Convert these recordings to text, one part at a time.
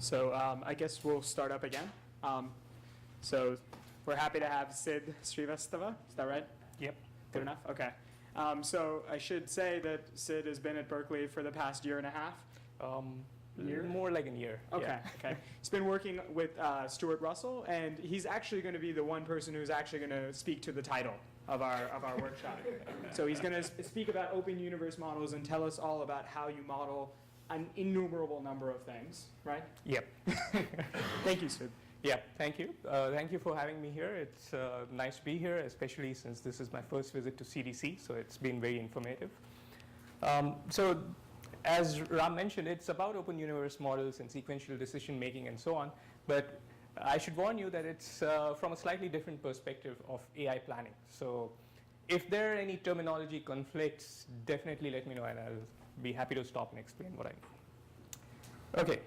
So I guess we'll start up again. So we're happy to have Sid Srivastava. Is that right? Yep. Good enough? Okay. So I should say that Sid has been at Berkeley for the past year and a half. Year? More like a year. Okay, Yeah. okay. He's been working with Stuart Russell, and he's actually going to be the one person who's actually going to speak to the title of our workshop. So he's going to speak about open universe models and tell us all about how you model an innumerable number of things, right? Yep. Thank you, Sid. Yeah, thank you. Thank you for having me here. It's nice to be here, especially since this is my first visit to CDC, so it's been very informative. So as Ram mentioned, it's about open universe models and sequential decision making and so on, but I should warn you that it's from a slightly different perspective of AI planning. So if there are any terminology conflicts, definitely let me know and I'll be happy to stop and explain what I mean. Okay.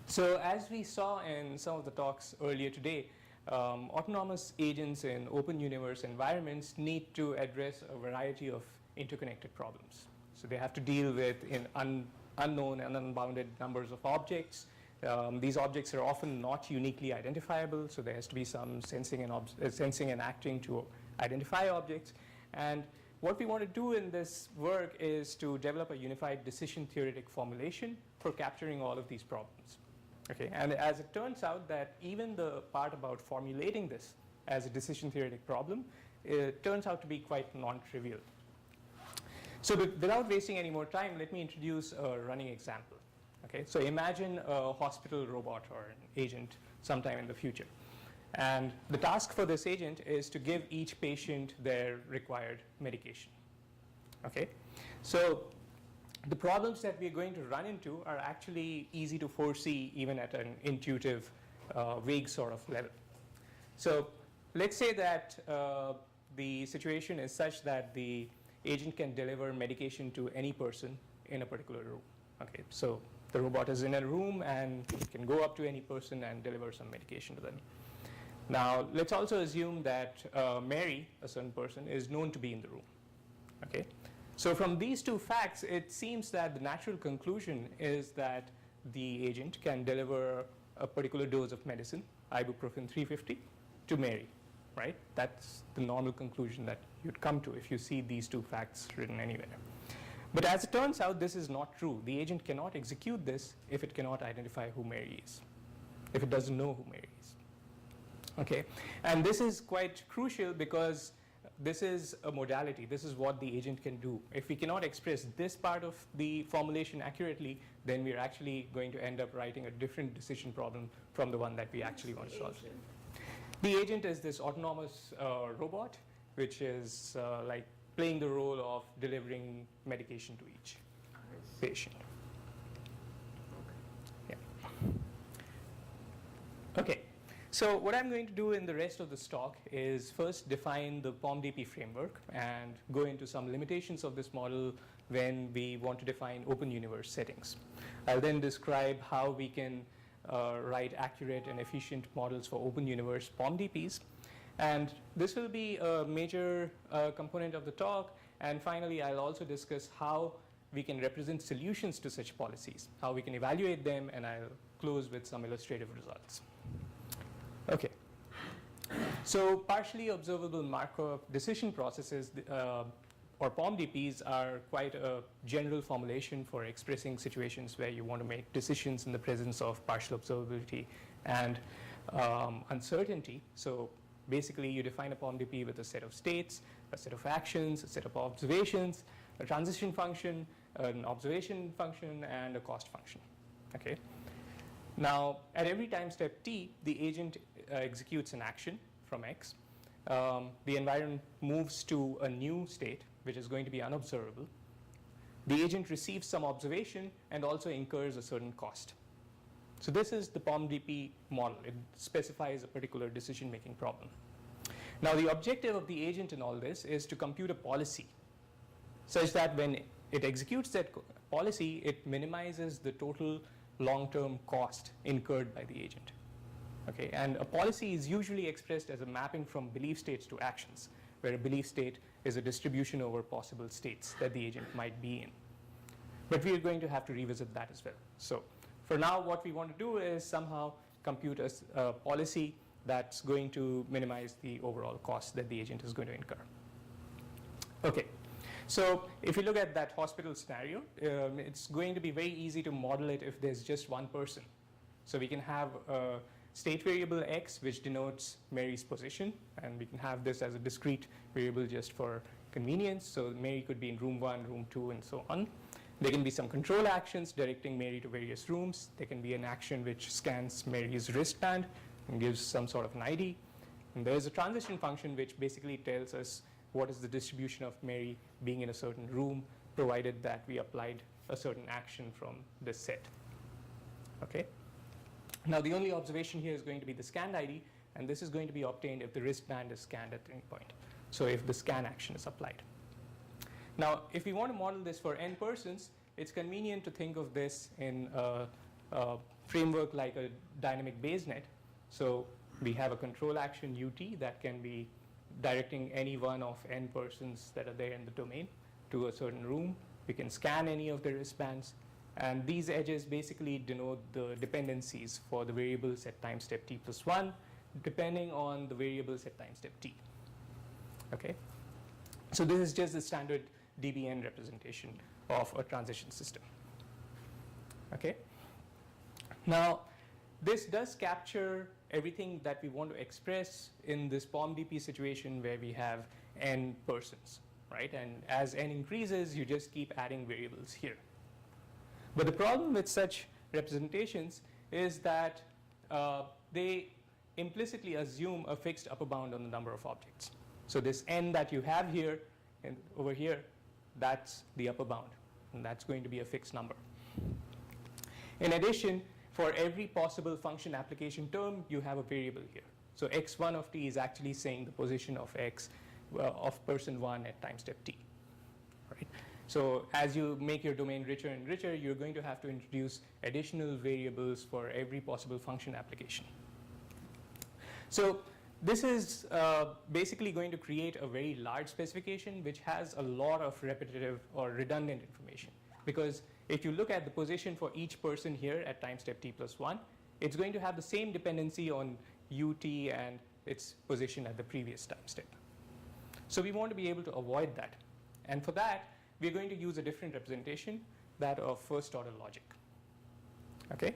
So as we saw in some of the talks earlier today, autonomous agents in open universe environments need to address a variety of interconnected problems. So they have to deal with unknown and unbounded numbers of objects. These objects are often not uniquely identifiable, so there has to be some sensing and acting to identify objects. And what we want to do in this work is to develop a unified decision theoretic formulation for capturing all of these problems. Okay, and as it turns out that even the part about formulating this as a decision theoretic problem, it turns out to be quite non-trivial. So without wasting any more time, let me introduce a running example. Okay, so imagine a hospital robot or an agent sometime in the future. And the task for this agent is to give each patient their required medication. Okay, so the problems that we're going to run into are actually easy to foresee even at an intuitive, vague sort of level. So let's say that the situation is such that the agent can deliver medication to any person in a particular room. Okay, so the robot is in a room and it can go up to any person and deliver some medication to them. Now, let's also assume that Mary, a certain person, is known to be in the room. Okay, so from these two facts, it seems that the natural conclusion is that the agent can deliver a particular dose of medicine, ibuprofen 350, to Mary, right? That's the normal conclusion that you'd come to if you see these two facts written anywhere. But as it turns out, this is not true. The agent cannot execute this if it cannot identify who Mary is, if it doesn't know who Mary is. Okay, and this is quite crucial because this is a modality. This is what the agent can do. If we cannot express this part of the formulation accurately, then we're actually going to end up writing a different decision problem from the one that we actually want to solve. The agent is this autonomous robot, which is like playing the role of delivering medication to each patient. Yeah. Okay. So what I'm going to do in the rest of this talk is first define the POMDP framework and go into some limitations of this model when we want to define open universe settings. I'll then describe how we can write accurate and efficient models for open universe POMDPs. And this will be a major component of the talk. And finally, I'll also discuss how we can represent solutions to such policies, how we can evaluate them, and I'll close with some illustrative results. Okay, so partially observable Markov decision processes, or POMDPs, are quite a general formulation for expressing situations where you want to make decisions in the presence of partial observability and uncertainty. So basically, you define a POMDP with a set of states, a set of actions, a set of observations, a transition function, an observation function, and a cost function. Okay. Now, at every time step t, the agent executes an action from x. The environment moves to a new state, which is going to be unobservable. The agent receives some observation and also incurs a certain cost. So this is the POMDP model. It specifies a particular decision-making problem. Now, the objective of the agent in all this is to compute a policy such that when it executes that policy, it minimizes the total long-term cost incurred by the agent. Okay, and a policy is usually expressed as a mapping from belief states to actions, where a belief state is a distribution over possible states that the agent might be in. But we are going to have to revisit that as well. So For now, what we want to do is somehow compute a policy that's going to minimize the overall cost that the agent is going to incur. Okay, so if you look at that hospital scenario, it's going to be very easy to model it if there's just one person. So we can have a state variable x, which denotes Mary's position, and we can have this as a discrete variable just for convenience. So Mary could be in room 1, room 2, and so on. There can be some control actions directing Mary to various rooms. There can be an action which scans Mary's wristband and gives some sort of an ID. And there's a transition function which basically tells us what is the distribution of Mary being in a certain room, provided that we applied a certain action from this set. Okay. Now, the only observation here is going to be the scanned ID, and this is going to be obtained if the wristband is scanned at any point. So if the scan action is applied. Now, if we want to model this for n persons, it's convenient to think of this in a framework like a dynamic Bayes net. So we have a control action ut that can be directing any one of n persons that are there in the domain to a certain room. We can scan any of the wristbands. And these edges basically denote the dependencies for the variables at time step t plus 1, depending on the variables at time step t. Okay? So this is just the standard dBn representation of a transition system. Okay? Now, this does capture everything that we want to express in this POMDP situation where we have n persons, right? And as n increases, you just keep adding variables here. But the problem with such representations is that they implicitly assume a fixed upper bound on the number of objects. So this n that you have here and over here, that's the upper bound, and that's going to be a fixed number. In addition, for every possible function application term, you have a variable here. So x1 of t is actually saying the position of x of person 1 at time step t, right? So as you make your domain richer and richer, you're going to have to introduce additional variables for every possible function application. So this is basically going to create a very large specification which has a lot of repetitive or redundant information. Because if you look at the position for each person here at time step t plus 1, it's going to have the same dependency on ut and its position at the previous time step. So we want to be able to avoid that. And for that, we're going to use a different representation, that of first order logic. Okay?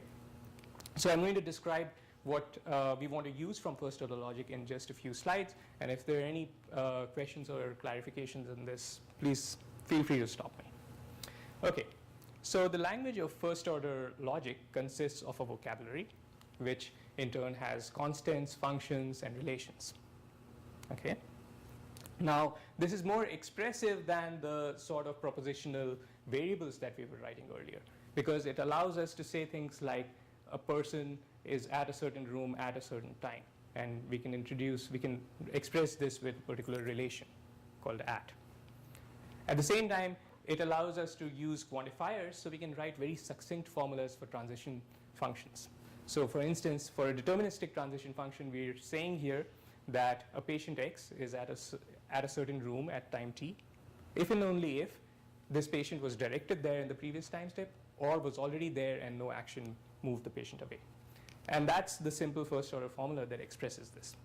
So I'm going to describe what we want to use from first order logic in just a few slides. And if there are any questions or clarifications on this, please feel free to stop me. Okay. So the language of first order logic consists of a vocabulary, which in turn has constants, functions, and relations. Okay? Now, this is more expressive than the sort of propositional variables that we were writing earlier, because it allows us to say things like a person is at a certain room at a certain time. And we can express this with a particular relation called at. At the same time, it allows us to use quantifiers, so we can write very succinct formulas for transition functions. So for instance, for a deterministic transition function, we're saying here that a patient X is at a certain room at time t, if and only if this patient was directed there in the previous time step or was already there and no action moved the patient away. And that's the simple first order formula that expresses this.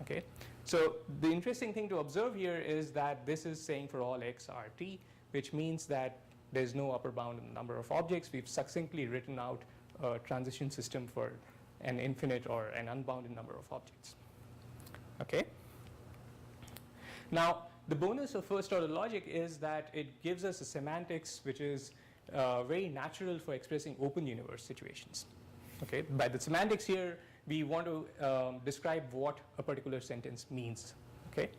Okay? So the interesting thing to observe here is that this is saying for all x r t, which means that there's no upper bound in the number of objects. We've succinctly written out a transition system for an infinite or an unbounded number of objects. Okay? Now, the bonus of first order logic is that it gives us a semantics which is very natural for expressing open universe situations. Okay? By the semantics here, we want to describe what a particular sentence means. Okay?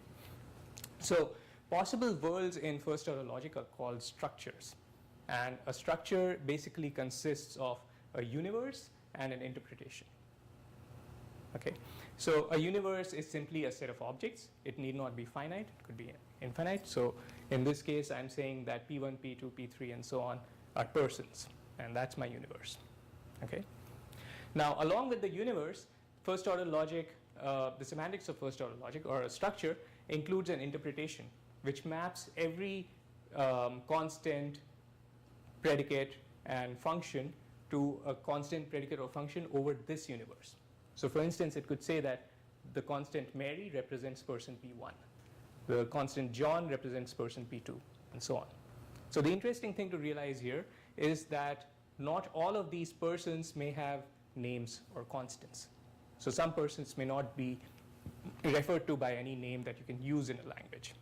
So possible worlds in first order logic are called structures. And a structure basically consists of a universe and an interpretation. Okay? So a universe is simply a set of objects. It need not be finite. It could be infinite. So in this case, I'm saying that P1, P2, P3, and so on are persons. And that's my universe. Okay? Now, along with the universe, first order logic, the semantics of first order logic, or a structure, includes an interpretation which maps every constant, predicate, and function to a constant predicate or function over this universe. So for instance, it could say that the constant Mary represents person P1. The constant John represents person P2, and so on. So the interesting thing to realize here is that not all of these persons may have names or constants. So some persons may not be referred to by any name that you can use in a language,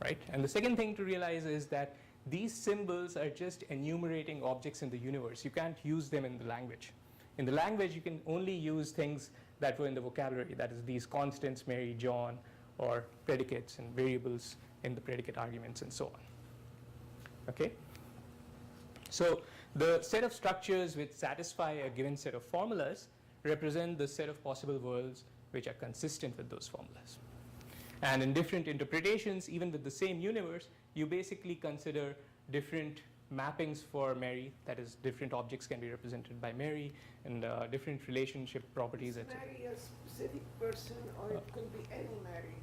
right? And the second thing to realize is that these symbols are just enumerating objects in the universe. You can't use them in the language. In the language, you can only use things that were in the vocabulary, that is these constants, Mary, John, or predicates and variables in the predicate arguments and so on. Okay? So the set of structures which satisfy a given set of formulas represent the set of possible worlds which are consistent with those formulas. And in different interpretations, even with the same universe, you basically consider different mappings for Mary, that is, different objects can be represented by Mary, and different relationship properties, etc. Is Mary a specific person, or it could be any Mary?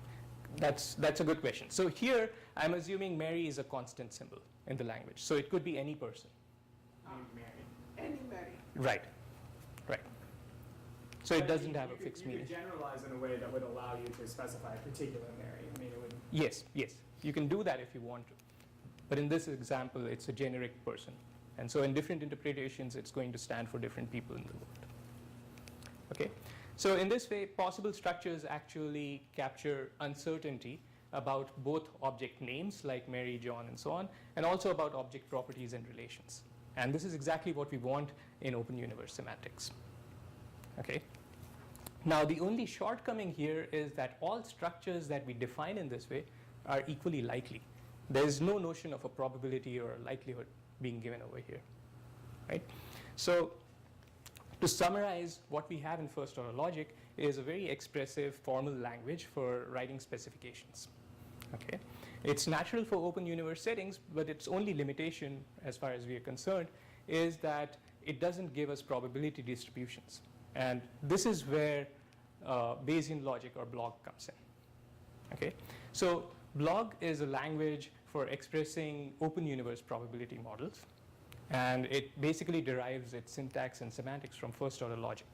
That's a good question. So here, I'm assuming Mary is a constant symbol in the language. So it could be any person. Any Mary. Right. Right. So it doesn't have a fixed meaning. You could generalize in a way that would allow you to specify a particular Mary. I mean, it would. Yes, yes. You can do that if you want to. But in this example, it's a generic person. And so in different interpretations, it's going to stand for different people in the world. Okay? So in this way, possible structures actually capture uncertainty about both object names, like Mary, John, and so on, and also about object properties and relations. And this is exactly what we want in open universe semantics. Okay? Now, the only shortcoming here is that all structures that we define in this way are equally likely. There is no notion of a probability or a likelihood being given over here, right? So to summarize, what we have in first order logic is a very expressive formal language for writing specifications, okay? It's natural for open universe settings, but its only limitation, as far as we are concerned, is that it doesn't give us probability distributions. And this is where Bayesian logic, or BLOG, comes in, okay? So BLOG is a language for expressing open universe probability models, and it basically derives its syntax and semantics from first order logic.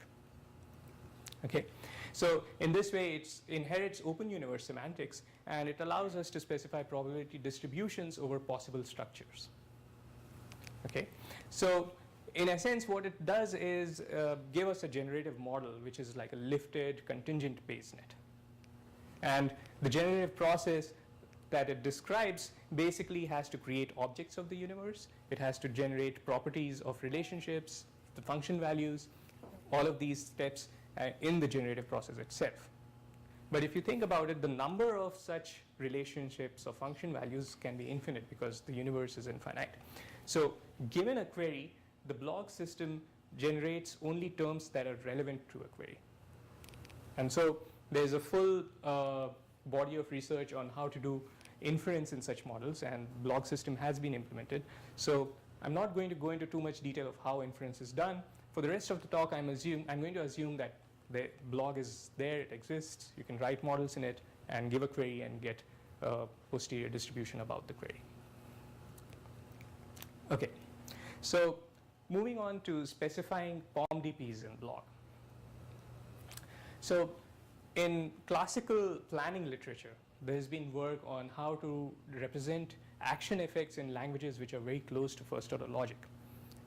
Okay, so in this way, it inherits open universe semantics, and it allows us to specify probability distributions over possible structures. Okay, so in a sense, what it does is give us a generative model, which is like a lifted contingent Bayes net. And the generative process that it describes basically has to create objects of the universe. It has to generate properties of relationships, the function values, all of these steps in the generative process itself. But if you think about it, the number of such relationships or function values can be infinite because the universe is infinite. So given a query, the BLOG system generates only terms that are relevant to a query. And so there's a full body of research on how to do inference in such models, and BLOG system has been implemented. So I'm not going to go into too much detail of how inference is done. For the rest of the talk, I'm going to assume that the BLOG is there, it exists, you can write models in it, and give a query and get a posterior distribution about the query. Okay, so moving on to specifying POM-DPs in BLOG. So in classical planning literature, there's been work on how to represent action effects in languages which are very close to first order logic.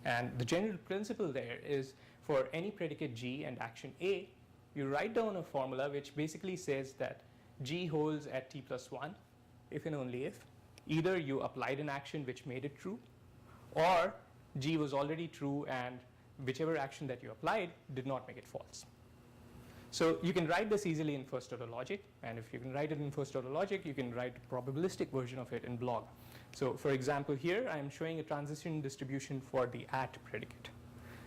And the general principle there is for any predicate G and action A, you write down a formula which basically says that G holds at t plus 1 if and only if either you applied an action which made it true, or G was already true and whichever action that you applied did not make it false. So you can write this easily in first order logic, and if you can write it in first order logic, you can write a probabilistic version of it in BLOG. So for example, here I'm showing a transition distribution for the at predicate.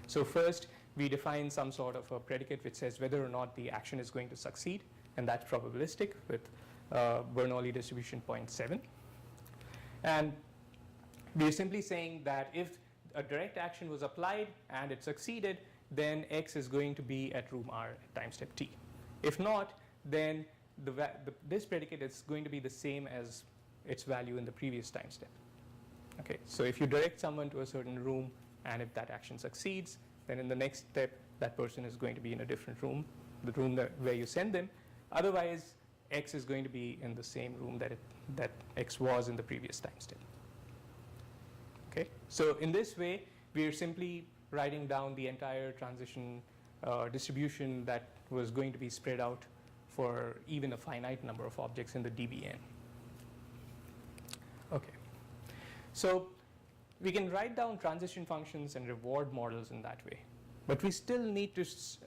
So first we define some sort of a predicate which says whether or not the action is going to succeed, and that's probabilistic with Bernoulli distribution 0.7. And we're simply saying that if a direct action was applied and it succeeded, then X is going to be at room R at time step T. If not, then this predicate is going to be the same as its value in the previous time step. Okay, so if you direct someone to a certain room and if that action succeeds, then in the next step, that person is going to be in a different room, the room where you send them. Otherwise, X is going to be in the same room that X was in the previous time step. Okay? So in this way, we are simply writing down the entire transition distribution that was going to be spread out for even a finite number of objects in the DBN. Okay. So we can write down transition functions and reward models in that way. But we still need to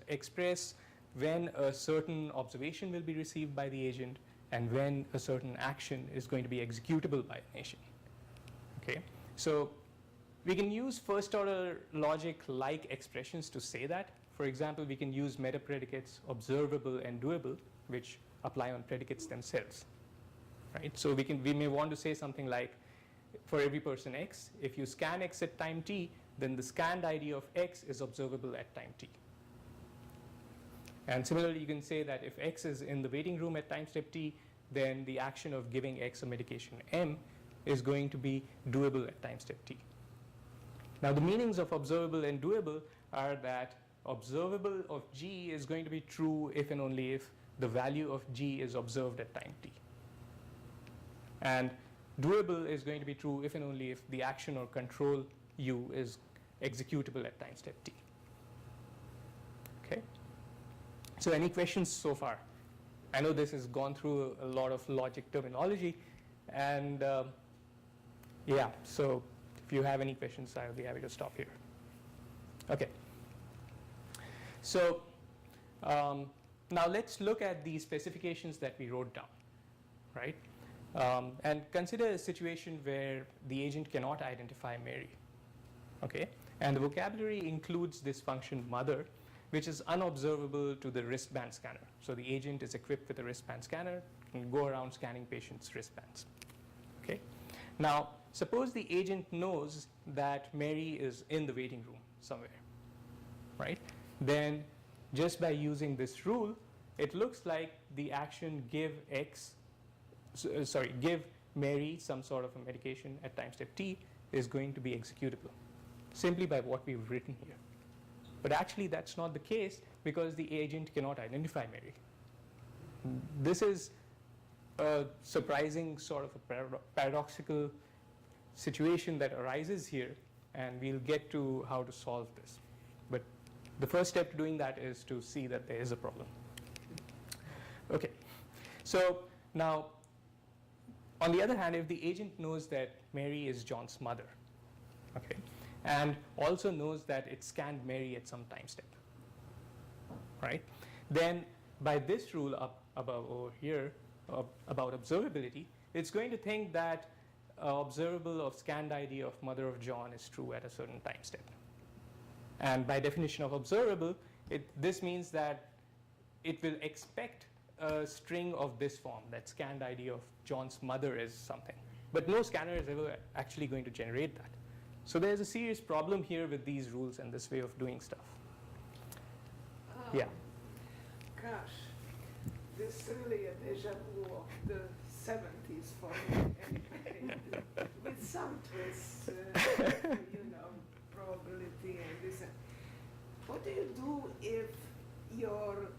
express when a certain observation will be received by the agent and when a certain action is going to be executable by an agent. Okay? So we can use first order logic like expressions to say that. For example, we can use meta predicates observable and doable, which apply on predicates themselves. Right? So we may want to say something like, for every person X, if you scan X at time t, then the scanned ID of X is observable at time t. And similarly, you can say that if X is in the waiting room at time step t, then the action of giving X a medication M is going to be doable at time step t. Now, the meanings of observable and doable are that observable of G is going to be true if and only if the value of G is observed at time t. And doable is going to be true if and only if the action or control U is executable at time step t. Okay? So any questions so far? I know this has gone through a lot of logic terminology, and yeah, so if you have any questions, I'll be happy to stop here. Okay. So now let's look at the specifications that we wrote down, right? And consider a situation where the agent cannot identify Mary, okay? And the vocabulary includes this function mother, which is unobservable to the wristband scanner. So the agent is equipped with a wristband scanner and go around scanning patients' wristbands, okay? Now, suppose the agent knows that Mary is in the waiting room somewhere, right? Then just by using this rule, it looks like the action give Mary some sort of a medication at time step t is going to be executable simply by what we've written here. But actually that's not the case because the agent cannot identify Mary. This is a surprising sort of a paradoxical situation that arises here, and we'll get to how to solve this. But the first step to doing that is to see that there is a problem. Okay, so now on the other hand, if the agent knows that Mary is John's mother, okay, and also knows that it scanned Mary at some time step, right, then by this rule up above over here about observability, it's going to think that observable of scanned ID of mother of John is true at a certain time step. And by definition of observable, this means that it will expect a string of this form, that scanned ID of John's mother is something. But no scanner is ever actually going to generate that. So there's a serious problem here with these rules and this way of doing stuff. Yeah. Gosh, this is really a deja vu of the 70s for me, anyway, with some twists, probability and this. What do you do if your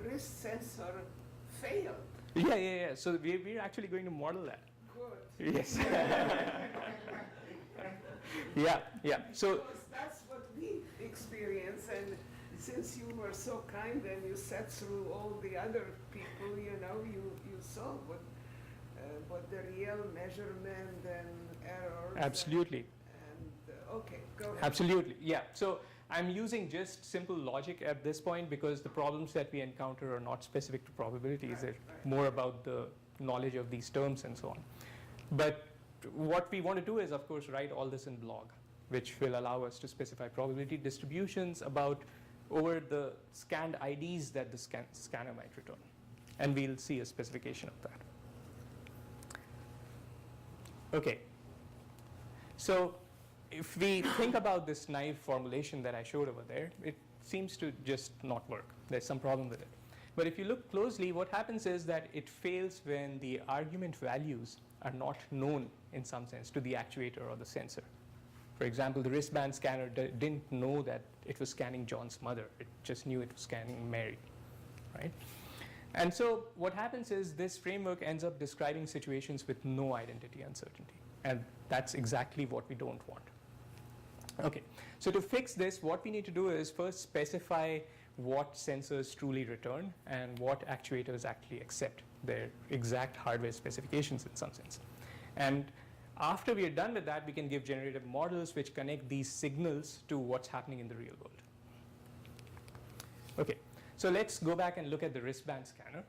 wrist sensor failed? Yeah. So we're actually going to model that. Good. Yes. Yeah. So because that's what we experience, and since you were so kind and you sat through all the other people, you saw what the real measurement and errors. absolutely. Okay, go ahead. Absolutely, yeah. So I'm using just simple logic at this point because the problems that we encounter are not specific to probabilities. They're more about the knowledge of these terms and so on. But what we want to do is, of course, write all this in blog, which will allow us to specify probability distributions about over the scanned IDs that the scanner might return. And we'll see a specification of that. Okay. So if we think about this naive formulation that I showed over there, it seems to just not work. There's some problem with it. But if you look closely, what happens is that it fails when the argument values are not known in some sense to the actuator or the sensor, For example, the wristband scanner didn't know that it was scanning John's mother. It just knew it was scanning Mary, right? And so what happens is this framework ends up describing situations with no identity uncertainty. And that's exactly what we don't want. Okay, so to fix this, what we need to do is first specify what sensors truly return and what actuators actually accept, their exact hardware specifications in some sense. And after we are done with that, we can give generative models which connect these signals to what's happening in the real world. Okay, so let's go back and look at the wristband scanner.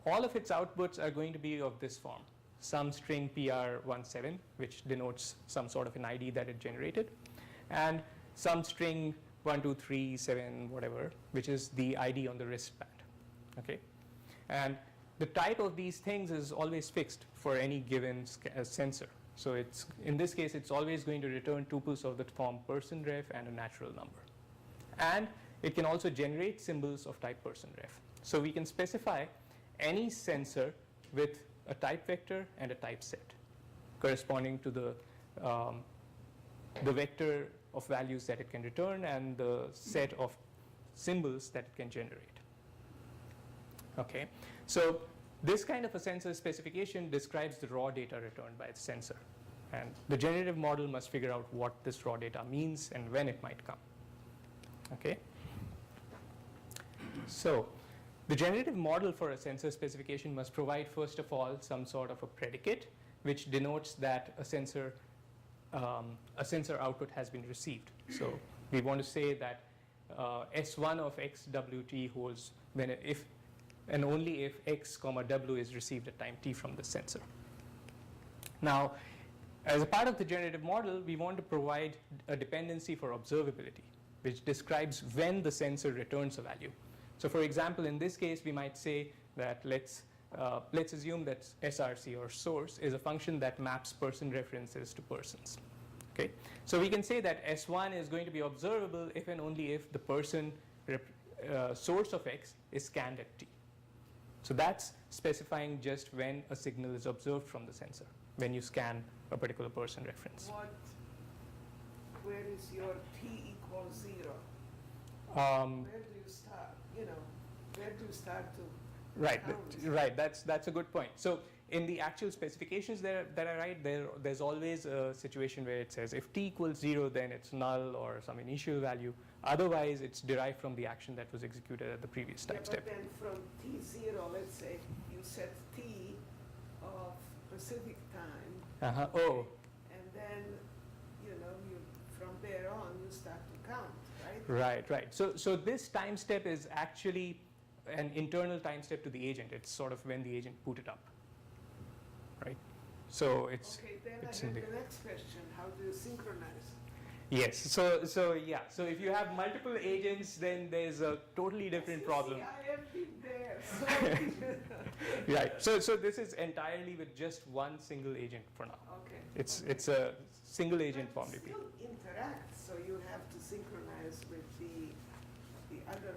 All of its outputs are going to be of this form. Some string PR17, which denotes some sort of an ID that it generated, and some string 1237 whatever, which is the ID on the wristband. Okay, and the type of these things is always fixed for any given sensor. So it's, in this case, it's always going to return tuples of the form person ref and a natural number. And it can also generate symbols of type person ref. So we can specify any sensor with a type vector and a type set corresponding to the vector of values that it can return and the set of symbols that it can generate. Okay, so this kind of a sensor specification describes the raw data returned by the sensor. And the generative model must figure out what this raw data means and when it might come. Okay, so the generative model for a sensor specification must provide, first of all, some sort of a predicate which denotes that a sensor output has been received. So we want to say that S1 of XWT holds when if and only if X, W is received at time t from the sensor. Now, as a part of the generative model, we want to provide a dependency for observability, which describes when the sensor returns a value. So for example, in this case, we might say that let's assume that SRC, or source, is a function that maps person references to persons. Okay, so we can say that S1 is going to be observable if and only if the person source of X is scanned at t. So that's specifying just when a signal is observed from the sensor, when you scan a particular person reference. Where is your t equals 0? Where do you start? Where do you start to Right, count? right. That's a good point. So in the actual specifications that I write, there's always a situation where it says if t equals 0, then it's null or some initial value. Otherwise, it's derived from the action that was executed at the previous time step. But then from t0, let's say you set t of Pacific time. Oh. And then, from there on, you start to count, right? Right. So this time step is actually an internal time step to the agent. It's sort of when the agent booted up, right? So it's okay. Then it's I have the next question: how do you synchronize? Yes. So yeah. So if you have multiple agents, then there's a totally different problem. See, I have been there. So Right. So this is entirely with just one single agent for now. okay. It's a single agent But form it DP. still interact, so you have to synchronize with the other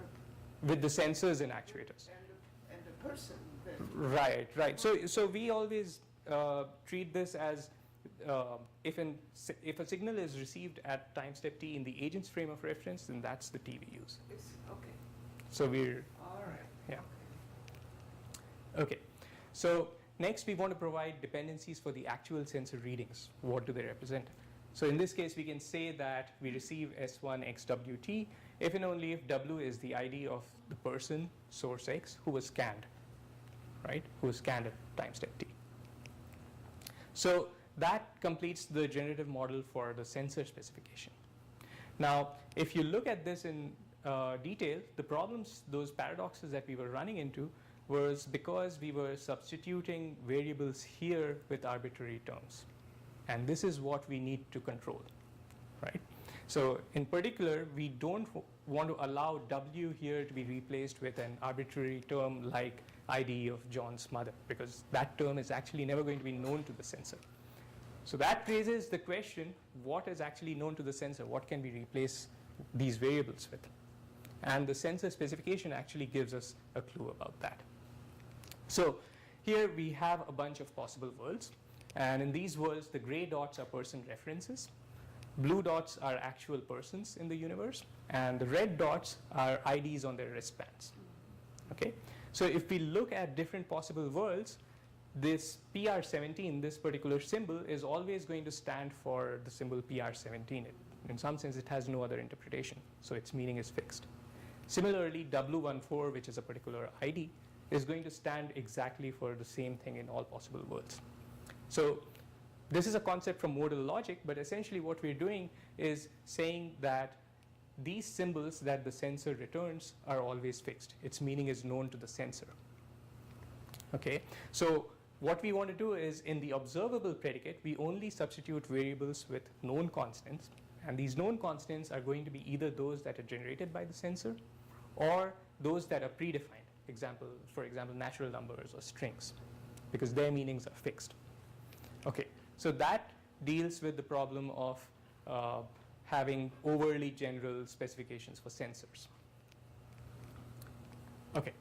With the sensors and actuators. and the person. Right. So we always treat this as if a signal is received at time step t in the agent's frame of reference, then that's the t we use. Okay. So we're All right. yeah. Okay. So next we want to provide dependencies for the actual sensor readings. What do they represent? So in this case, we can say that we receive S1 XWT if and only if W is the ID of the person, source X, who was scanned, right? Who was scanned at time step t. So that completes the generative model for the sensor specification. Now, if you look at this in detail, the problems, those paradoxes that we were running into was because we were substituting variables here with arbitrary terms. And this is what we need to control, right? So in particular, we don't want to allow W here to be replaced with an arbitrary term like ID of John's mother, because that term is actually never going to be known to the sensor. So that raises the question, what is actually known to the sensor? What can we replace these variables with? And the sensor specification actually gives us a clue about that. So here we have a bunch of possible worlds. And in these worlds, the gray dots are person references. Blue dots are actual persons in the universe, and the red dots are IDs on their wristbands. Okay? So if we look at different possible worlds, this PR17, this particular symbol, is always going to stand for the symbol PR17. In some sense, it has no other interpretation, so its meaning is fixed. Similarly, W14, which is a particular ID, is going to stand exactly for the same thing in all possible worlds. So this is a concept from modal logic, but essentially what we're doing is saying that these symbols that the sensor returns are always fixed. Its meaning is known to the sensor. Okay, so what we want to do is, in the observable predicate, we only substitute variables with known constants, and these known constants are going to be either those that are generated by the sensor or those that are predefined, for example, natural numbers or strings, because their meanings are fixed. Okay, so that deals with the problem of having overly general specifications for sensors. Okay,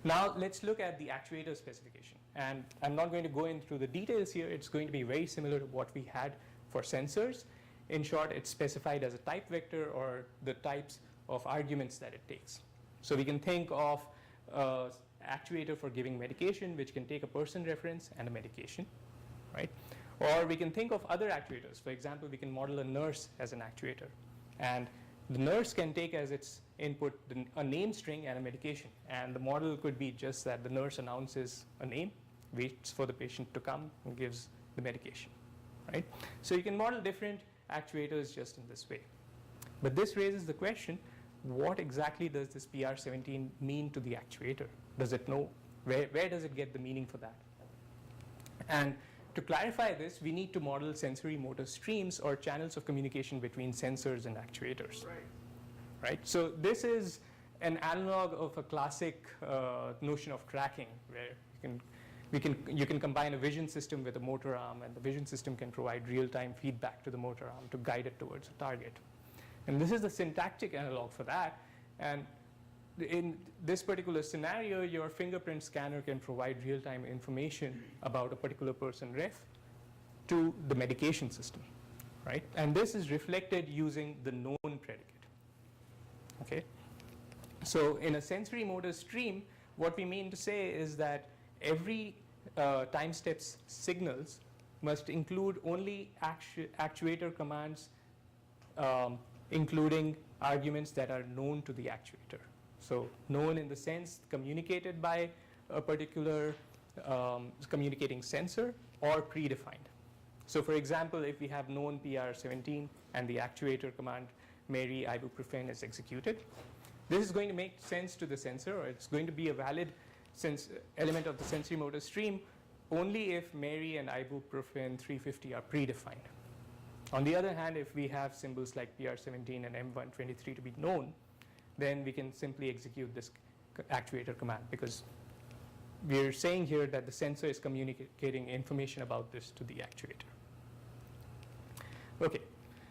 now let's look at the actuator specification. And I'm not going to go in through the details here. It's going to be very similar to what we had for sensors. In short, it's specified as a type vector or the types of arguments that it takes. So we can think of an actuator for giving medication, which can take a person reference and a medication, right? Or we can think of other actuators. For example, we can model a nurse as an actuator. And the nurse can take as its input a name string and a medication. And the model could be just that the nurse announces a name, waits for the patient to come, and gives the medication, right? So you can model different actuators just in this way. But this raises the question, what exactly does this PR17 mean to the actuator? Does it know? Where does it get the meaning for that? And to clarify this, we need to model sensory motor streams or channels of communication between sensors and actuators. Right? So this is an analog of a classic notion of tracking, where you can combine a vision system with a motor arm, and the vision system can provide real-time feedback to the motor arm to guide it towards a target. And this is the syntactic analog for that. And in this particular scenario, your fingerprint scanner can provide real-time information about a particular person ref to the medication system, right? And this is reflected using the known predicate. Okay? So in a sensory motor stream, what we mean to say is that every time steps signals must include only actuator commands, including arguments that are known to the actuator. So known in the sense communicated by a particular communicating sensor or predefined. So for example, if we have known PR17 and the actuator command Mary ibuprofen is executed, this is going to make sense to the sensor, or it's going to be a valid element of the sensory motor stream only if Mary and ibuprofen 350 are predefined. On the other hand, if we have symbols like PR17 and M123 to be known, then we can simply execute this actuator command, because we're saying here that the sensor is communicating information about this to the actuator. Okay,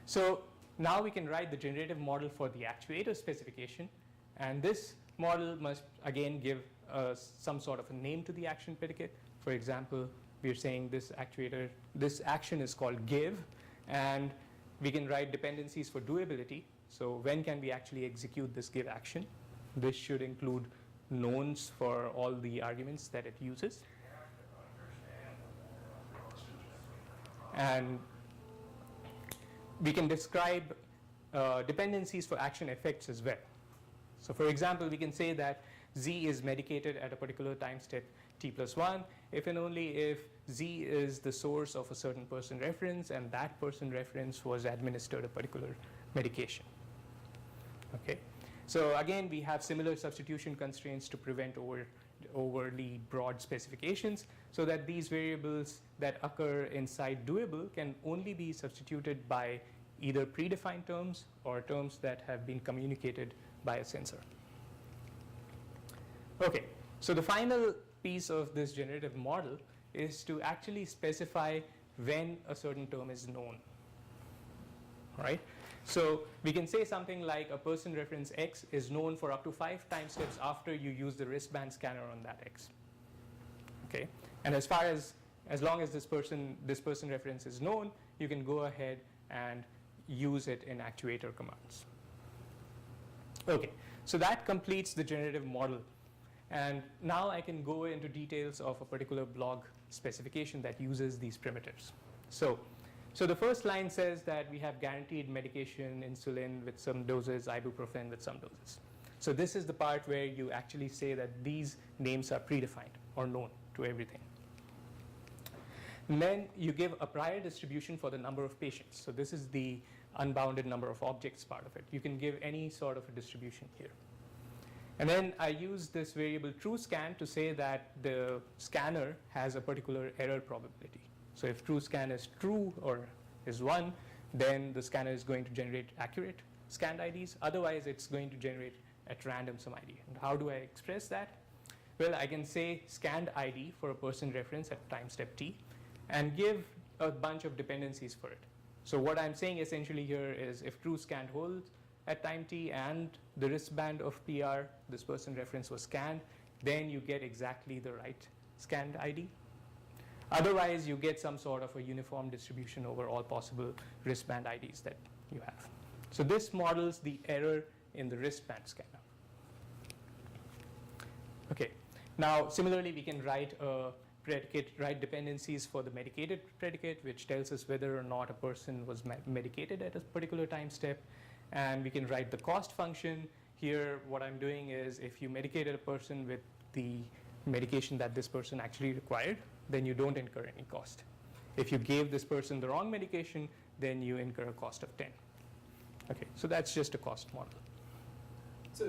so now we can write the generative model for the actuator specification, and this model must again give some sort of a name to the action predicate. For example, we're saying this action is called give, and we can write dependencies for doability. So when can we actually execute this give action? This should include knowns for all the arguments that it uses. And we can describe dependencies for action effects as well. So for example, we can say that Z is medicated at a particular time step t+1 if and only if Z is the source of a certain person reference and that person reference was administered a particular medication. Okay, so again, we have similar substitution constraints to prevent overly broad specifications, so that these variables that occur inside doable can only be substituted by either predefined terms or terms that have been communicated by a sensor. Okay, so the final piece of this generative model is to actually specify when a certain term is known, right? So we can say something like a person reference X is known for up to 5 time steps after you use the wristband scanner on that X. Okay, and as long as this person reference is known, you can go ahead and use it in actuator commands. Okay, so that completes the generative model. And now I can go into details of a particular blog specification that uses these primitives. So the first line says that we have guaranteed medication, insulin with some doses, ibuprofen with some doses. So this is the part where you actually say that these names are predefined or known to everything. And then you give a prior distribution for the number of patients. So this is the unbounded number of objects part of it. You can give any sort of a distribution here. And then I use this variable TrueScan to say that the scanner has a particular error probability. So if TrueScan is true or is 1, then the scanner is going to generate accurate scanned IDs. Otherwise, it's going to generate at random some ID. And how do I express that? Well, I can say scanned ID for a person reference at time step t and give a bunch of dependencies for it. So what I'm saying essentially here is if TrueScan holds at time t and the wristband of PR, this person reference was scanned, then you get exactly the right scanned ID. Otherwise, you get some sort of a uniform distribution over all possible wristband IDs that you have. So this models the error in the wristband scanner. Okay, now similarly, we can write a predicate, write dependencies for the medicated predicate, which tells us whether or not a person was medicated at a particular time step. And we can write the cost function. Here, what I'm doing is if you medicated a person with the medication that this person actually required, then you don't incur any cost. If you gave this person the wrong medication, then you incur a cost of 10. Okay, so that's just a cost model. So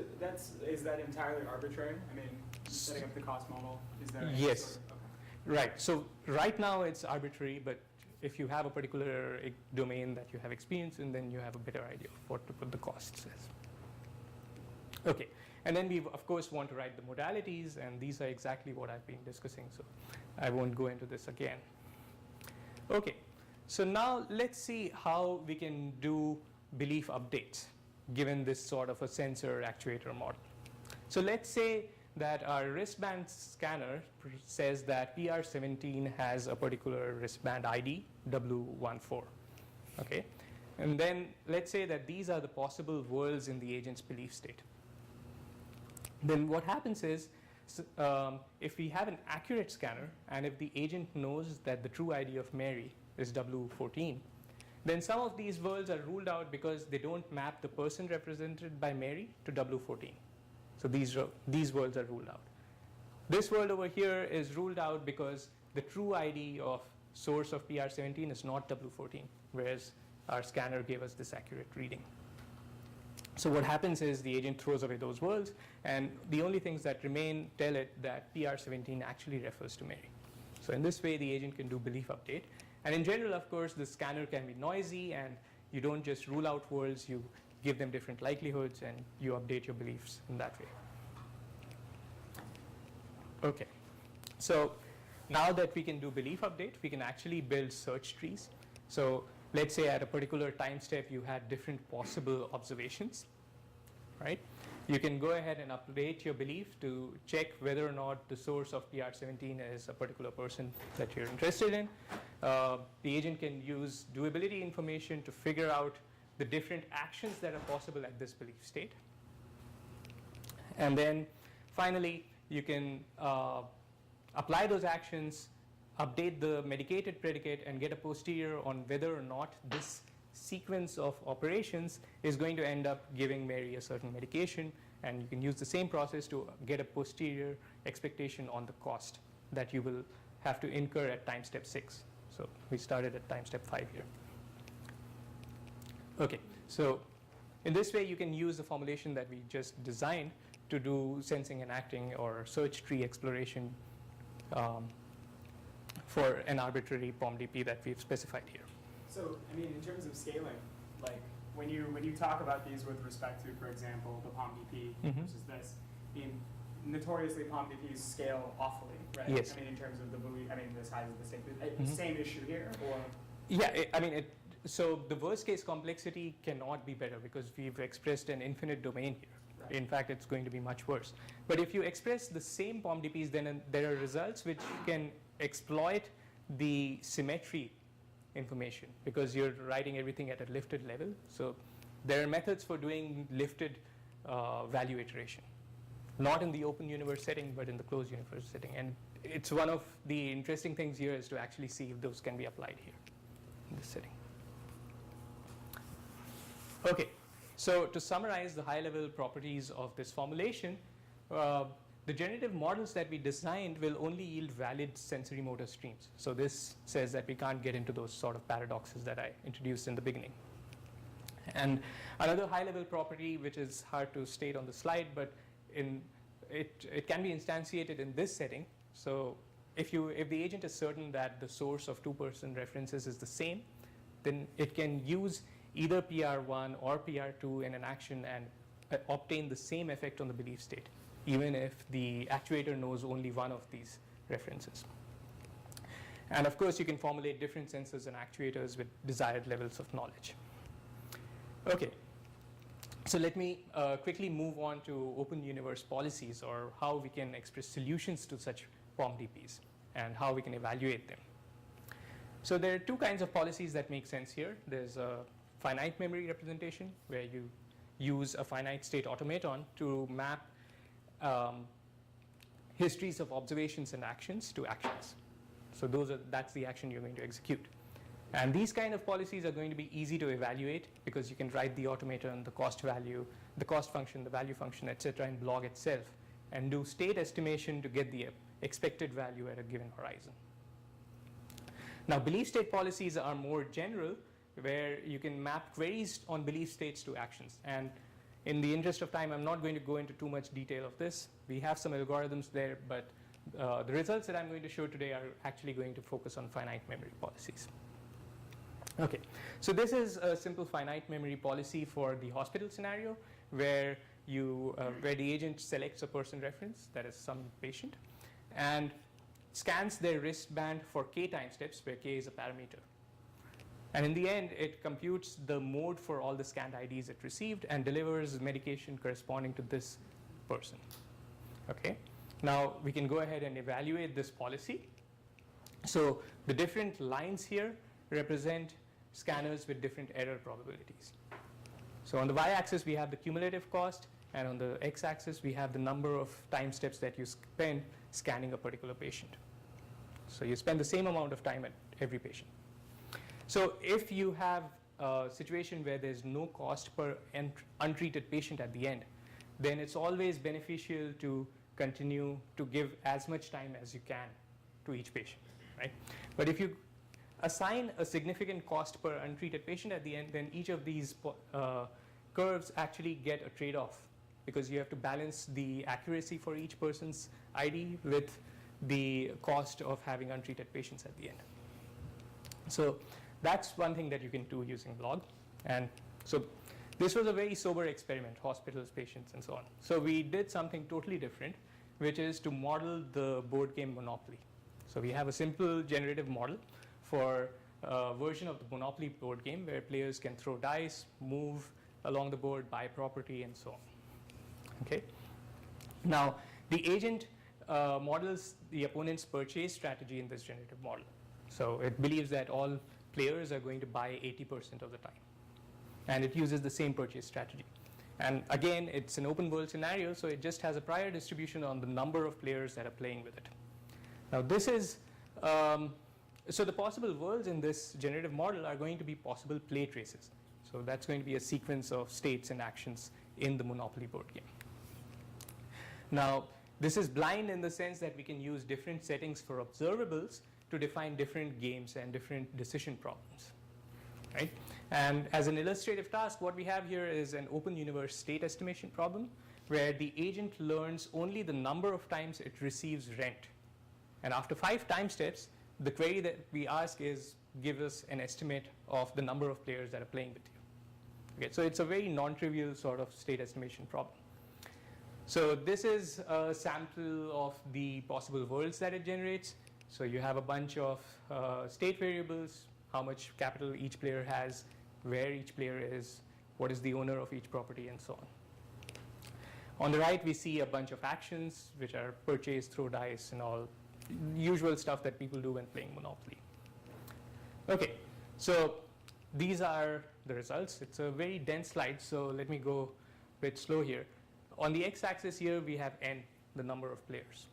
is that entirely arbitrary? I mean, setting up the cost model, is there any Yes. sort of, okay. Right, so right now it's arbitrary, but if you have a particular domain that you have experience in, then you have a better idea of what to put the costs as. Okay, and then we of course want to write the modalities, and these are exactly what I've been discussing, so I won't go into this again. Okay, so now let's see how we can do belief updates given this sort of a sensor actuator model. So let's say that our wristband scanner says that PR17 has a particular wristband ID, W14, okay? And then let's say that these are the possible worlds in the agent's belief state. Then what happens is, if we have an accurate scanner, and if the agent knows that the true ID of Mary is W14, then some of these worlds are ruled out because they don't map the person represented by Mary to W14. So these worlds are ruled out. This world over here is ruled out because the true ID of source of PR17 is not W14, whereas our scanner gave us this accurate reading. So what happens is the agent throws away those worlds, and the only things that remain tell it that PR17 actually refers to Mary. So in this way, the agent can do belief update. And in general, of course, the scanner can be noisy, and you don't just rule out worlds, you give them different likelihoods, and you update your beliefs in that way. Okay, so now that we can do belief update, we can actually build search trees. So let's say at a particular time step, you had different possible observations, right? You can go ahead and update your belief to check whether or not the source of PR17 is a particular person that you're interested in. The agent can use doability information to figure out the different actions that are possible at this belief state. And then finally, you can apply those actions, update the medicated predicate, and get a posterior on whether or not this sequence of operations is going to end up giving Mary a certain medication. And you can use the same process to get a posterior expectation on the cost that you will have to incur at time step 6. So we started at time step 5 here. Okay, so in this way, you can use the formulation that we just designed to do sensing and acting or search tree exploration for an arbitrary POMDP that we've specified here. So, I mean, in terms of scaling, like when you talk about these with respect to, for example, the POMDP versus this, I mean, notoriously POMDPs scale awfully, right? Yes. I mean, in terms of the size of the state. Same issue here, or? Yeah, so the worst case complexity cannot be better because we've expressed an infinite domain here. Right. In fact, it's going to be much worse. But if you express the same POMDPs, then there are results which can exploit the symmetry information because you're writing everything at a lifted level. So there are methods for doing lifted value iteration, not in the open universe setting, but in the closed universe setting. And it's one of the interesting things here is to actually see if those can be applied here in this setting. Okay, so to summarize the high-level properties of this formulation, the generative models that we designed will only yield valid sensory motor streams. So this says that we can't get into those sort of paradoxes that I introduced in the beginning. And another high-level property, which is hard to state on the slide, but it can be instantiated in this setting. So if the agent is certain that the source of two-person references is the same, then it can use either PR1 or PR2 in an action and obtain the same effect on the belief state, even if the actuator knows only one of these references. And of course, you can formulate different sensors and actuators with desired levels of knowledge. Okay, so let me quickly move on to open universe policies, or how we can express solutions to such POM-DPs and how we can evaluate them. So there are two kinds of policies that make sense here. There's a finite memory representation, where you use a finite state automaton to map histories of observations and actions to actions. So that's the action you're going to execute. And these kind of policies are going to be easy to evaluate because you can write the automaton, the cost value, the cost function, the value function, etc. in blog itself, and do state estimation to get the expected value at a given horizon. Now, belief state policies are more general, where you can map queries on belief states to actions. And in the interest of time, I'm not going to go into too much detail of this. We have some algorithms there, but the results that I'm going to show today are actually going to focus on finite memory policies. Okay, so this is a simple finite memory policy for the hospital scenario, where where the agent selects a person reference, that is some patient, and scans their wristband for k time steps, where k is a parameter. And in the end, it computes the mode for all the scanned IDs it received and delivers medication corresponding to this person. Okay, now we can go ahead and evaluate this policy. So the different lines here represent scanners with different error probabilities. So on the y-axis, we have the cumulative cost, and on the x-axis, we have the number of time steps that you spend scanning a particular patient. So you spend the same amount of time at every patient. So if you have a situation where there's no cost per untreated patient at the end, then it's always beneficial to continue to give as much time as you can to each patient, right? But if you assign a significant cost per untreated patient at the end, then each of these curves actually get a trade-off, because you have to balance the accuracy for each person's ID with the cost of having untreated patients at the end. So that's one thing that you can do using blog. And so this was a very sober experiment, hospitals, patients, and so on. So we did something totally different, which is to model the board game Monopoly. So we have a simple generative model for a version of the Monopoly board game, where players can throw dice, move along the board, buy property, and so on. Okay. Now, the agent models the opponent's purchase strategy in this generative model. So it believes that all players are going to buy 80% of the time. And it uses the same purchase strategy. And again, it's an open world scenario, so it just has a prior distribution on the number of players that are playing with it. Now, this is so the possible worlds in this generative model are going to be possible play traces. So that's going to be a sequence of states and actions in the Monopoly board game. Now, this is blind in the sense that we can use different settings for observables to define different games and different decision problems, right? And as an illustrative task, what we have here is an open universe state estimation problem, where the agent learns only the number of times it receives rent. And after 5 time steps, the query that we ask is, give us an estimate of the number of players that are playing with you. Okay, so it's a very non-trivial sort of state estimation problem. So this is a sample of the possible worlds that it generates. So you have a bunch of state variables, how much capital each player has, where each player is, what is the owner of each property, and so on. On the right, we see a bunch of actions, which are purchase, throw dice, and all usual stuff that people do when playing Monopoly. Okay, So these are the results. It's a very dense slide, so let me go a bit slow here. On the x-axis here, we have n, the number of players.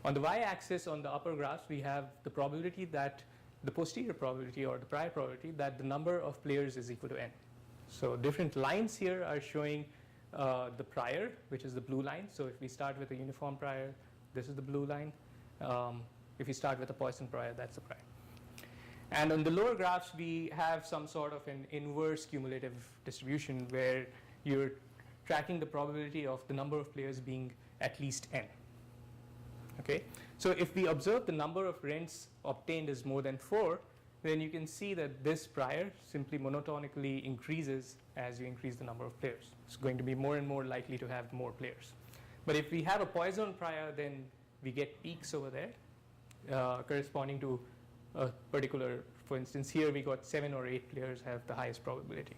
On the y-axis, on the upper graphs, we have the probability that the posterior probability or the prior probability that the number of players is equal to n. So different lines here are showing the prior, which is the blue line. So if we start with a uniform prior, this is the blue line. If we start with a Poisson prior, that's the prior. And on the lower graphs, we have some sort of an inverse cumulative distribution where you're tracking the probability of the number of players being at least n. Okay? So if we observe the number of rents obtained is more than 4, then you can see that this prior simply monotonically increases as you increase the number of players. It's going to be more and more likely to have more players. But if we have a Poisson prior, then we get peaks over there corresponding to a particular, for instance, here we got 7 or 8 players have the highest probability.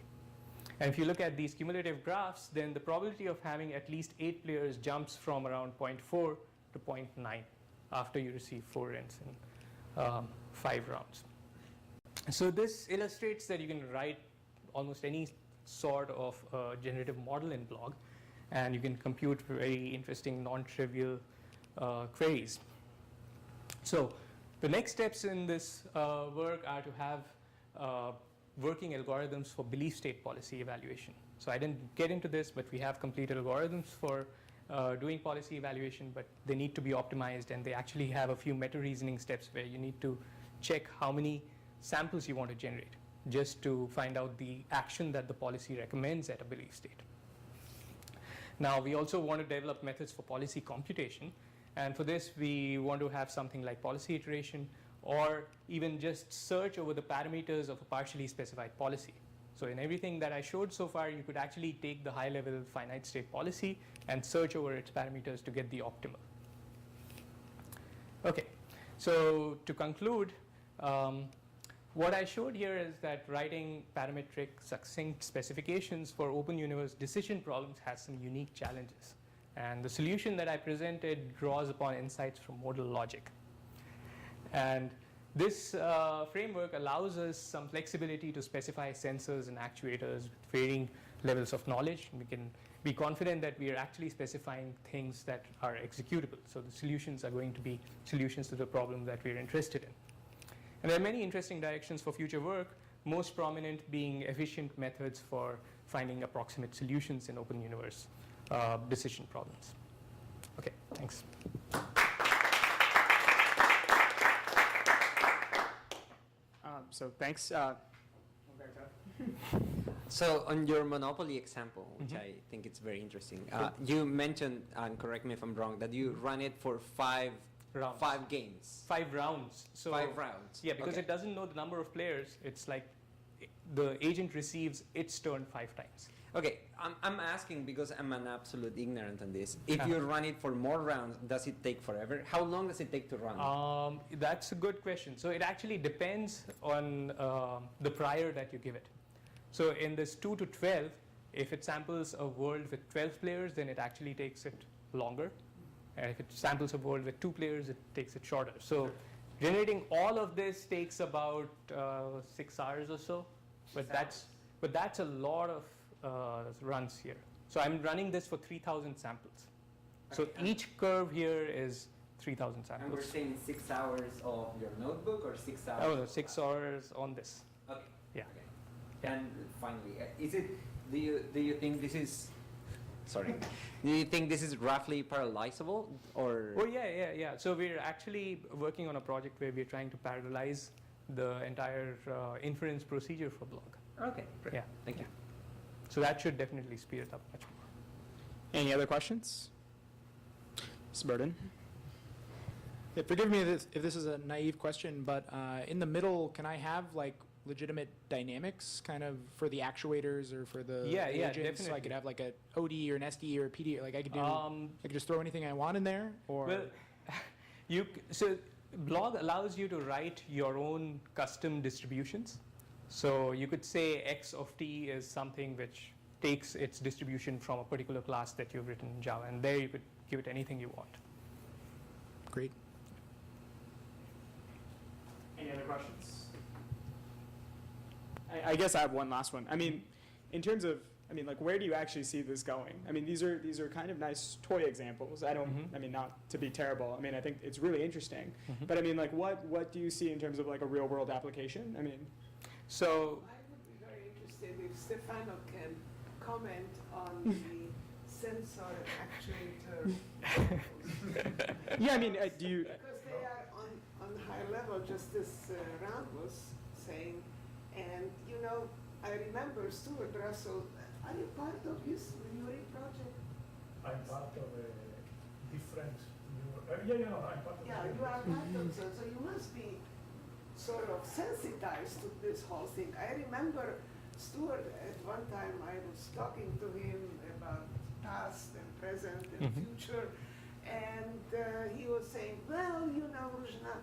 And if you look at these cumulative graphs, then the probability of having at least 8 players jumps from around 0.4 to 0.9 after you receive 4 rents in 5 rounds. So this illustrates that you can write almost any sort of generative model in blog, and you can compute very interesting non-trivial queries. So the next steps in this work are to have working algorithms for belief state policy evaluation. So I didn't get into this, but we have completed algorithms for doing policy evaluation, but they need to be optimized, and they actually have a few meta-reasoning steps where you need to check how many samples you want to generate just to find out the action that the policy recommends at a belief state. Now, we also want to develop methods for policy computation, and for this, we want to have something like policy iteration or even just search over the parameters of a partially specified policy. So in everything that I showed so far, you could actually take the high-level finite state policy and search over its parameters to get the optimal. Okay, so to conclude, what I showed here is that writing parametric succinct specifications for open universe decision problems has some unique challenges. And the solution that I presented draws upon insights from modal logic. And this framework allows us some flexibility to specify sensors and actuators with varying levels of knowledge. We can be confident that we are actually specifying things that are executable. So the solutions are going to be solutions to the problem that we're interested in. And there are many interesting directions for future work, most prominent being efficient methods for finding approximate solutions in open universe decision problems. Okay, thanks. So thanks. So on your monopoly example, which I think it's very interesting, you mentioned, and correct me if I'm wrong, that you run it for 5 Rounds. 5 games. 5 rounds. So 5 rounds. Yeah, because it doesn't know the number of players. It's like the agent receives its turn 5 times. Okay, I'm asking because I'm an absolute ignorant on this. If you run it for more rounds, does it take forever? How long does it take to run? That's a good question. So it actually depends on the prior that you give it. So in this 2 to 12, if it samples a world with 12 players, then it actually takes it longer. And if it samples a world with 2 players, it takes it shorter. So generating all of this takes about 6 hours or so. But that's a lot of runs here. So I'm running this for 3,000 samples. So each curve here is 3,000 samples. And we're saying 6 hours of your notebook or 6 hours? Oh, no, 6 hours on this. Okay. Yeah. Okay. And finally, do you think this is, sorry, do you think this is roughly parallelizable or? Oh yeah. So we're actually working on a project where we're trying to parallelize the entire inference procedure for blog. Okay, great. Yeah. Thank you. So that should definitely speed it up much more. Any other questions? Ms. Burden? Yeah, forgive me if this is a naive question, but in the middle, can I have like legitimate dynamics kind of for the actuators or for the agents? Definitely. So I could have like a OD or an SD or a PD, like I could do, I could just throw anything I want in there? Or Well, so blog allows you to write your own custom distributions. So you could say X of t is something which takes its distribution from a particular class that you've written in Java, and there you could give it anything you want. Great. Any other questions? I guess I have one last one. I mean, in terms of, I mean, like, where do you actually see this going? I mean, these are kind of nice toy examples. I don't, I mean, not to be terrible. I mean, I think it's really interesting. But I mean, like, what do you see in terms of like a real world application? I mean, So, I would be very interested if Stefano can comment on the sensor actuator. yeah, I mean, do you? Because they are on high level, just as Ram was saying. And, you know, I remember Stuart Russell, are you part of his URI project? I'm part of a different, I'm part of Yeah, you are part of it, so you must be sort of sensitized to this whole thing. I remember Stuart, at one time I was talking to him about past and present and future, and he was saying, well, you know, Ruzhna,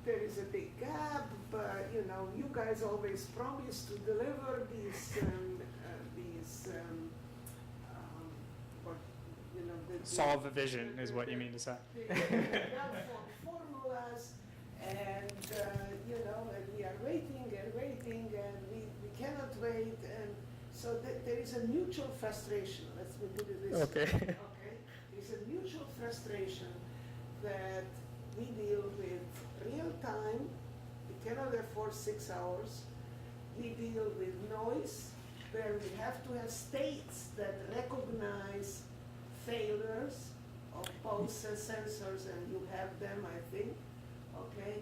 there is a big gap, but you know, you guys always promise to deliver these, what, you know, Solve the vision is what you mean to say. the formulas, and you know, and we are waiting, and we cannot wait, and so there is a mutual frustration. Let's put it this way. Okay. Okay, there's a mutual frustration that we deal with real time. We cannot afford 6 hours. We deal with noise, where we have to have states that recognize failures of both sensors, and you have them, I think, okay?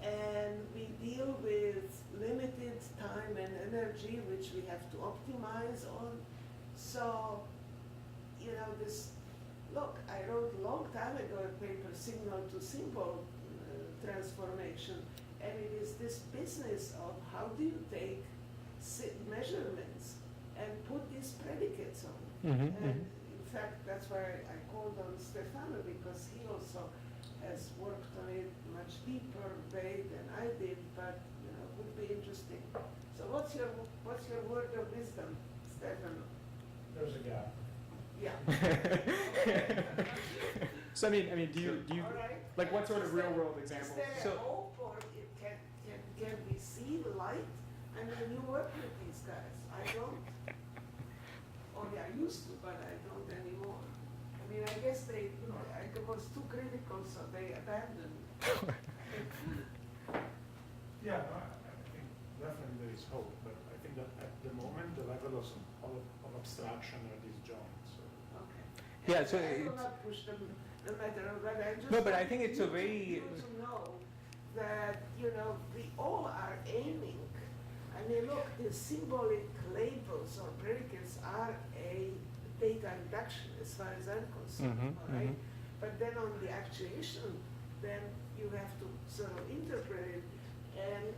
And we deal with limited time and energy, which we have to optimize on. So, you know, look, I wrote a long time ago a paper, signal to symbol transformation, and it is this business of how do you take measurements and put these predicates on. And in fact, that's why I called on Stefano, because he also has worked on it much deeper way than I did, but you know, would be interesting. So what's your word of wisdom, Stefano? There's a gap. Yeah. So I mean, do you All right. like what sort of Is real there- world examples? Is there So- a hope, or it can we see the light? I mean, you work with these guys. I don't. Or I used to, but I don't anymore. I mean, I guess I was too critical, so they abandoned. Yeah, no, I think definitely there is hope, but I think that at the moment the level of abstraction are disjoint. So Okay. Yeah, so I will it's- not push them no matter what. I just No, but I want think it's a you very- to know that, you know, we all are aiming. I mean, look, the symbolic labels or predicates are a data reduction as far as I'm concerned, all right? But then on the actuation, then you have to sort of interpret it, and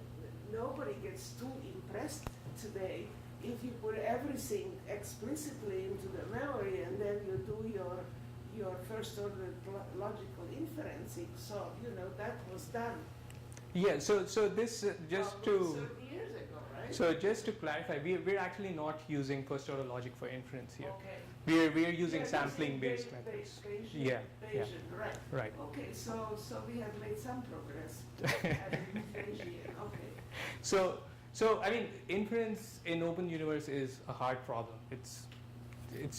nobody gets too impressed today if you put everything explicitly into the memory and then you do your first order logical inferencing. So, you know, that was done. Yeah, so this just probably to 30 years ago, right? so just to clarify, we're actually not using first order logic for inference here. Okay. We're using Yeah, sampling based Bayesian, methods. Bayesian, Yeah, yeah. Bayesian, right. Right. Okay, so we have made some progress. Bayesian, okay. So I mean, inference in open universe is a hard problem. It's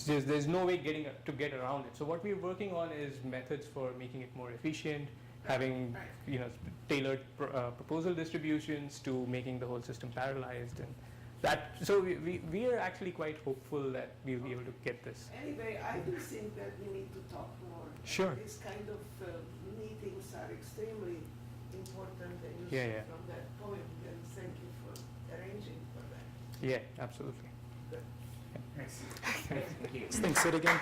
just there's no way to get around it. So what we're working on is methods for making it more efficient, having Right. Tailored proposal distributions to making the whole system parallelized, and that. So we are actually quite hopeful that we'll be able to get this. Anyway, I do think that we need to talk more. Sure. These kind of meetings are extremely important and useful Yeah, yeah. from that point, and thank you for arranging for that. Yeah, absolutely. Thanks. Thank you. Thanks, Sid, again.